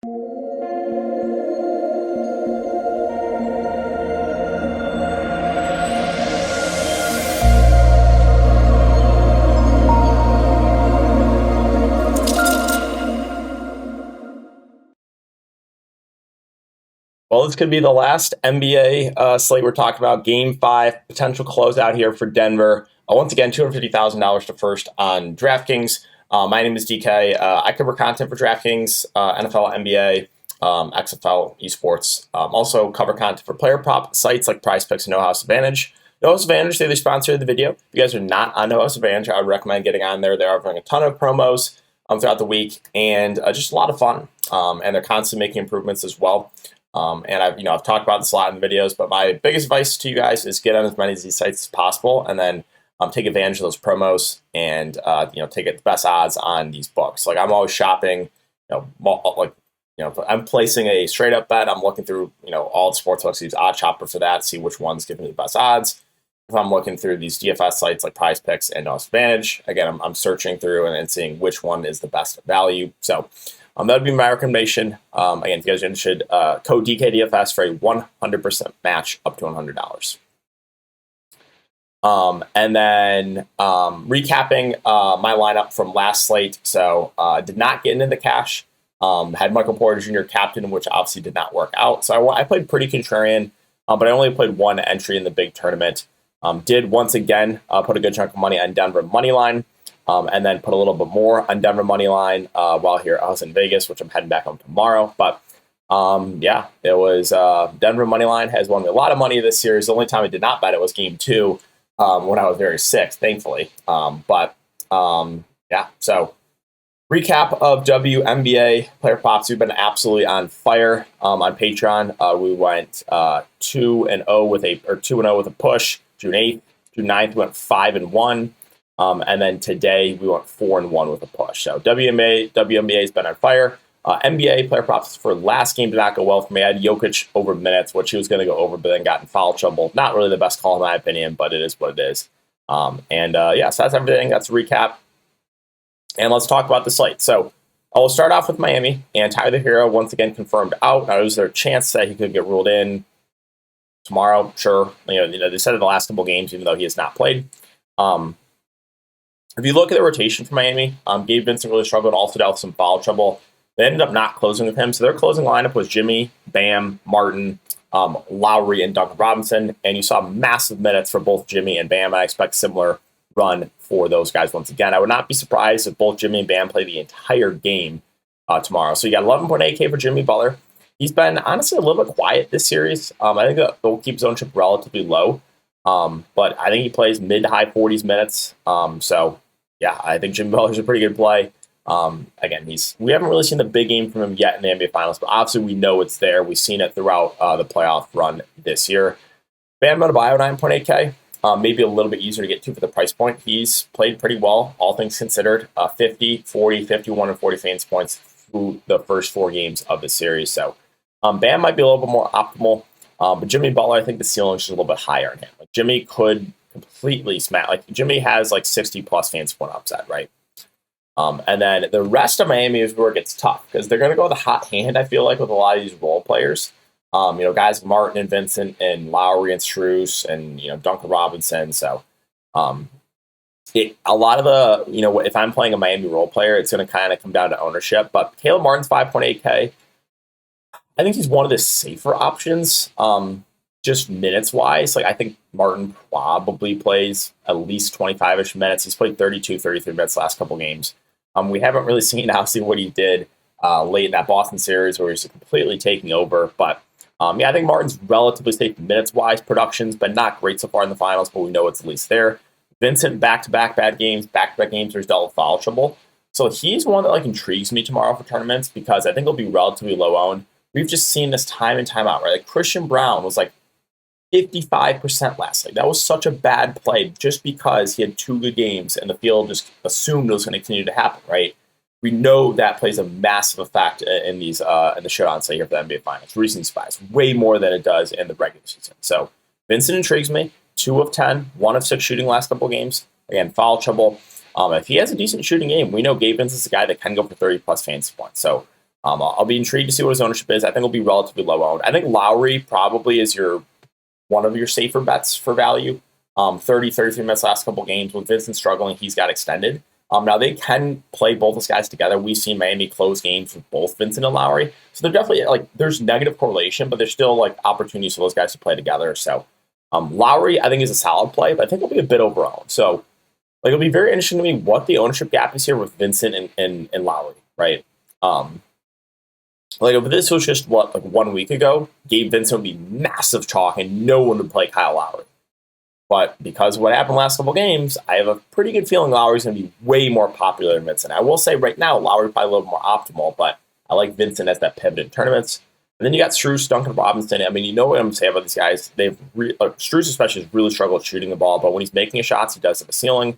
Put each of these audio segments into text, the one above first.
Well, this could be the last NBA slate we're talking about. Game 5, potential closeout here for Denver. Once again, $250,000 to first on Draftkings. My name is DK. I cover content for Draftkings, NFL, NBA, XFL, esports. Also cover content for player prop sites like PrizePicks and No House Advantage. No House Advantage, they're the sponsor of the video. If you guys are not on No House Advantage, I would recommend getting on there. They're offering a ton of promos throughout the week and just a lot of fun. And they're constantly making improvements as well. And I've talked about this a lot in videos, but my biggest advice to you guys is get on as many of these sites as possible, and then take advantage of those promos and take the best odds on these books. Like I'm always shopping, if I'm placing a straight up bet, I'm looking through all the sports books, use Odd Chopper for that, see which one's giving me the best odds. If I'm looking through these DFS sites like PrizePicks and Advantage, again, I'm searching through and seeing which one is the best value. So. That would be my recommendation. Again, if you guys are interested, code DKDFS for a 100% match up to $100. And then recapping my lineup from last slate. So did not get into the cash. Had Michael Porter Jr. captain, which obviously did not work out. So I played pretty contrarian, but I only played one entry in the big tournament. Did once again put a good chunk of money on Denver money line. And then put a little bit more on Denver money line while here I was in Vegas, which I'm heading back home tomorrow. But it was Denver money line has won me a lot of money this series. The only time I did not bet it was game 2 when I was very sick, thankfully. So recap of WNBA player props. We've been absolutely on fire on Patreon. We went 2-0 with a push. June 8th, June 9th, we went 5-1. And then today we went 4-1 with a push. So WNBA has been on fire. NBA player props for last game did not go well for me. I had Jokic over minutes, which he was going to go over, but then got in foul trouble. Not really the best call in my opinion, but it is what it is. So that's everything. That's a recap. And let's talk about the slate. So I'll start off with Miami, and Tyler Hero once again confirmed out. Now, is there a chance that he could get ruled in tomorrow? Sure. They said in the last couple games, even though he has not played. If you look at the rotation for Miami, Gabe Vincent really struggled, also dealt with some foul trouble. They ended up not closing with him. So their closing lineup was Jimmy, Bam, Martin, Lowry, and Duncan Robinson. And you saw massive minutes for both Jimmy and Bam. I expect similar run for those guys once again. I would not be surprised if both Jimmy and Bam play the entire game tomorrow. So you got 11.8K for Jimmy Butler. He's been honestly a little bit quiet this series. I think he'll keep his ownership relatively low. But I think he plays mid to high 40s minutes. I think Jimmy Butler's a pretty good play. Again, we haven't really seen the big game from him yet in the NBA Finals, but obviously we know it's there. We've seen it throughout the playoff run this year. Bam Adebayo, 9.8K. Maybe a little bit easier to get to for the price point. He's played pretty well, all things considered. 50, 40, 51, and 40 fantasy points through the first 4 games of the series. So Bam might be a little bit more optimal. But Jimmy Butler, I think the ceiling is just a little bit higher in him. Like Jimmy could completely smash. Like Jimmy has like 60 plus fantasy point upside, right? And then the rest of Miami is where it gets tough because they're going to go with a hot hand. I feel like with a lot of these role players, guys like Martin and Vincent and Lowry and Strus and Duncan Robinson. So a lot of the if I'm playing a Miami role player, it's going to kind of come down to ownership. But Caleb Martin's 5.8K. I think he's one of the safer options, just minutes-wise. Like, I think Martin probably plays at least 25-ish minutes. He's played 32, 33 minutes the last couple games. We haven't really seen, obviously, what he did late in that Boston series where he's completely taking over. But, I think Martin's relatively safe minutes-wise. Production's been not great so far in the finals, but we know it's at least there. Vincent, back-to-back bad games, back-to-back games where he's dealt with foul trouble. So he's one that, intrigues me tomorrow for tournaments because I think he'll be relatively low-owned. We've just seen this time and time out, right? Like Christian Brown was 55% last night. That was such a bad play just because he had 2 good games and the field just assumed it was going to continue to happen, right? We know that plays a massive effect in these in the showdown say here for the NBA Finals. Recency bias, way more than it does in the regular season. So Vincent intrigues me. 2 of 10, 1 of 6 shooting last couple games. Again, foul trouble. If he has a decent shooting game, we know Gabe Vincent's a guy that can go for 30 plus fantasy points. So I'll be intrigued to see what his ownership is. I think it'll be relatively low owned. I think Lowry probably is one of your safer bets for value. 33 minutes last couple games. With Vincent struggling, he's got extended. Now they can play both those guys together. We've seen Miami close games with both Vincent and Lowry. So they're definitely there's negative correlation, but there's still opportunities for those guys to play together. So Lowry, I think, is a solid play, but I think it'll be a bit overowned. So it'll be very interesting to me what the ownership gap is here with Vincent and Lowry, right? If this was just 1 week ago, Gabe Vincent would be massive chalk and no one would play Kyle Lowry. But because of what happened last couple games, I have a pretty good feeling Lowry's going to be way more popular than Vincent. I will say right now, Lowry probably a little more optimal, but I like Vincent as that pivot in tournaments. And then you got Strus, Duncan Robinson. I mean, you know what I'm going to say about these guys. Strus especially has really struggled shooting the ball, but when he's making shots, he does have a ceiling.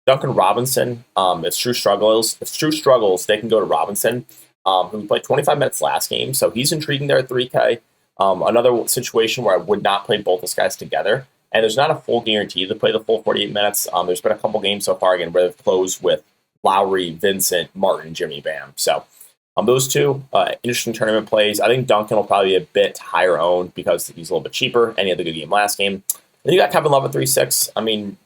Duncan Robinson, if Strus struggles, they can go to Robinson, who played 25 minutes last game, so he's intriguing there at 3K. Another situation where I would not play both those guys together. And there's not a full guarantee to play the full 48 minutes. There's been a couple games so far, again, where they've closed with Lowry, Vincent, Martin, Jimmy, Bam. So those two, interesting tournament plays. I think Duncan will probably be a bit higher owned because he's a little bit cheaper, and he had the good game last game. Then you got Kevin Love at 3.6. I mean,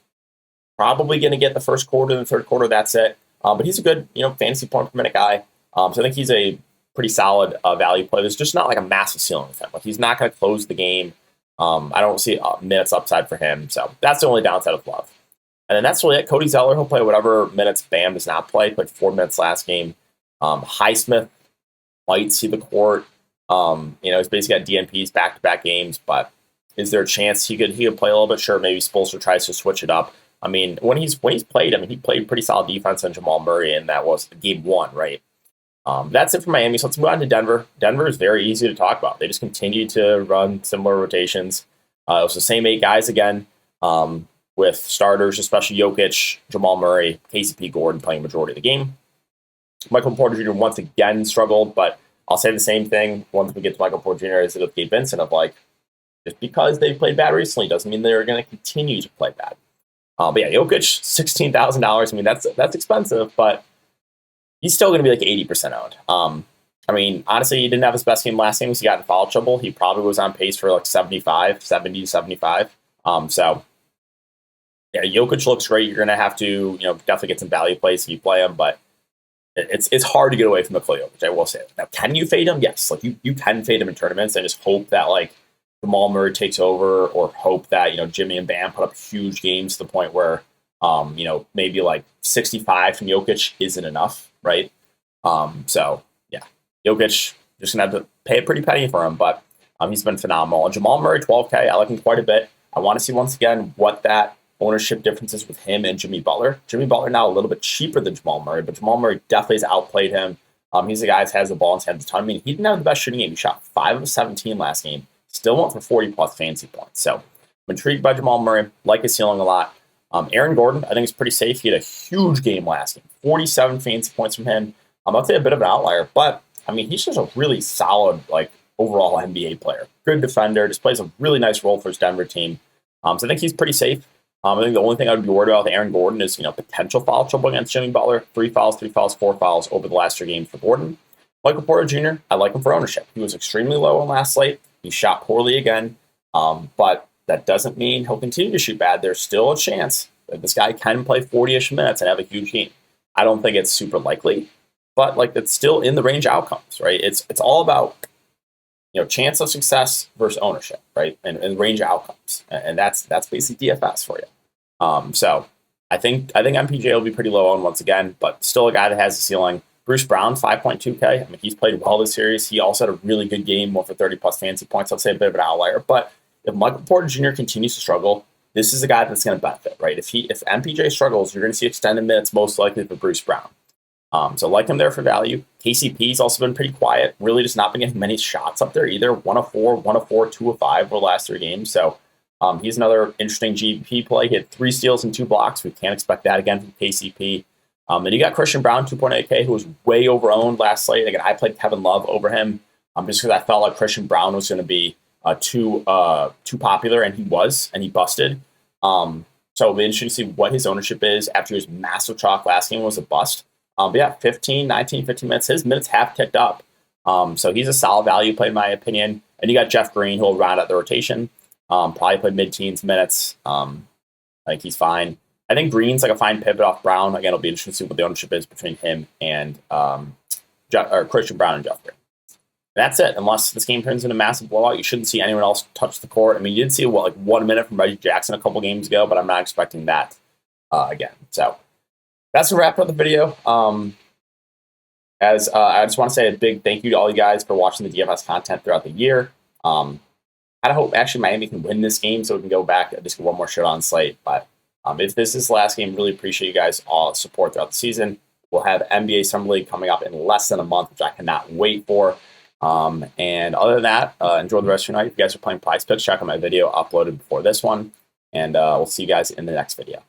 probably going to get the first quarter and the third quarter, that's it. But he's a good, fantasy point per minute guy. So I think he's a pretty solid value play. There's just not a massive ceiling with him. He's not going to close the game. I don't see minutes upside for him. So that's the only downside of Love. And then that's really it. Cody Zeller, he'll play whatever minutes Bam does not play. Played 4 minutes last game. Highsmith might see the court. He's basically got DNPs back-to-back games, but is there a chance he could play a little bit? Sure, maybe Spoelstra tries to switch it up. I mean, when he's played, he played pretty solid defense on Jamal Murray, and that was game 1, right? That's it for Miami. So let's move on to Denver. Denver is very easy to talk about. They just continue to run similar rotations. It was the same 8 guys again, with starters, especially Jokic, Jamal Murray, KCP, Gordon playing majority of the game. Michael Porter Jr. once again struggled, but I'll say the same thing once we get to Michael Porter Jr. as with Gabe Vincent of just because they've played bad recently doesn't mean they're going to continue to play bad. But yeah, Jokic, $16,000. I mean, that's expensive, but he's still going to be 80% owned. Honestly, he didn't have his best game last game because he got in foul trouble. He probably was on pace for 70 to 75. So, yeah, Jokic looks great. You're going to have to, definitely get some value plays if you play him, but it's hard to get away from the play Jokic, I will say. Now, can you fade him? Yes. You can fade him in tournaments and just hope that, Jamal Murray takes over, or hope that, Jimmy and Bam put up huge games to the point where, maybe 65 from Jokic isn't enough, right? So yeah, Jokic, just gonna have to pay a pretty penny for him, but he's been phenomenal. And Jamal Murray, 12K, I like him quite a bit. I want to see once again what that ownership difference is with him and Jimmy Butler. Jimmy Butler now a little bit cheaper than Jamal Murray, but Jamal Murray definitely has outplayed him. He's the guy that has the ball in his hands a ton. He didn't have the best shooting game. He shot 5 of 17 last game. Still went for 40 plus fantasy points. So I'm intrigued by Jamal Murray. Like his ceiling a lot. Aaron Gordon, I think, is pretty safe. He had a huge game last game. 47 fantasy points from him. I'll say a bit of an outlier, but he's just a really solid, overall NBA player. Good defender, just plays a really nice role for his Denver team. So I think he's pretty safe. I think the only thing I would be worried about with Aaron Gordon is, potential foul trouble against Jimmy Butler. 3 fouls, 4 fouls over the last 3 games for Gordon. Michael Porter Jr., I like him for ownership. He was extremely low on last slate. He shot poorly again, but that doesn't mean he'll continue to shoot bad. There's still a chance that this guy can play 40-ish minutes and have a huge game. I don't think it's super likely, but it's still in the range of outcomes, right? It's all about chance of success versus ownership, right? And range of outcomes, and that's basically DFS for you. So I think MPJ will be pretty low on once again, but still a guy that has a ceiling. Bruce Brown, 5.2K. He's played well this series. He also had a really good game, more for 30 plus fantasy points. I'd say a bit of an outlier, but if Michael Porter Jr. continues to struggle, this is a guy that's going to benefit, right? If MPJ struggles, you're going to see extended minutes most likely for Bruce Brown. So like him there for value. KCP's also been pretty quiet. Really just not been getting many shots up there either. 1 of 4, 2 of 5 over the last 3 games. So he's another interesting GP play. He had 3 steals and 2 blocks. We can't expect that again from KCP. And you got Christian Brown, 2.8K, who was way over-owned last slate. Again, I played Kevin Love over him just because I felt like Christian Brown was going to be too popular, and he was, and he busted. So it'll be interesting to see what his ownership is after his massive chalk last game was a bust. But yeah, 15 minutes. His minutes have ticked up. So he's a solid value play in my opinion. And you got Jeff Green, who will round out the rotation. Probably play mid-teens minutes. Like he's fine. I think Green's like a fine pivot off Brown. Again, it'll be interesting to see what the ownership is between him and Christian Brown and Jeff Green. That's it. Unless this game turns into a massive blowout, you shouldn't see anyone else touch the court. I mean, you did see like 1 minute from Reggie Jackson a couple games ago, but I'm not expecting that again. So that's a wrap up the video. I just want to say a big thank you to all you guys for watching the DFS content throughout the year. I hope actually Miami can win this game so we can go back and just get one more showdown slate. But if this is the last game, really appreciate you guys all support throughout the season. We'll have NBA Summer League coming up in less than a month, which I cannot wait for. And other than that, enjoy the rest of your night. If you guys are playing Prize Picks, check out my video uploaded before this one. And we'll see you guys in the next video.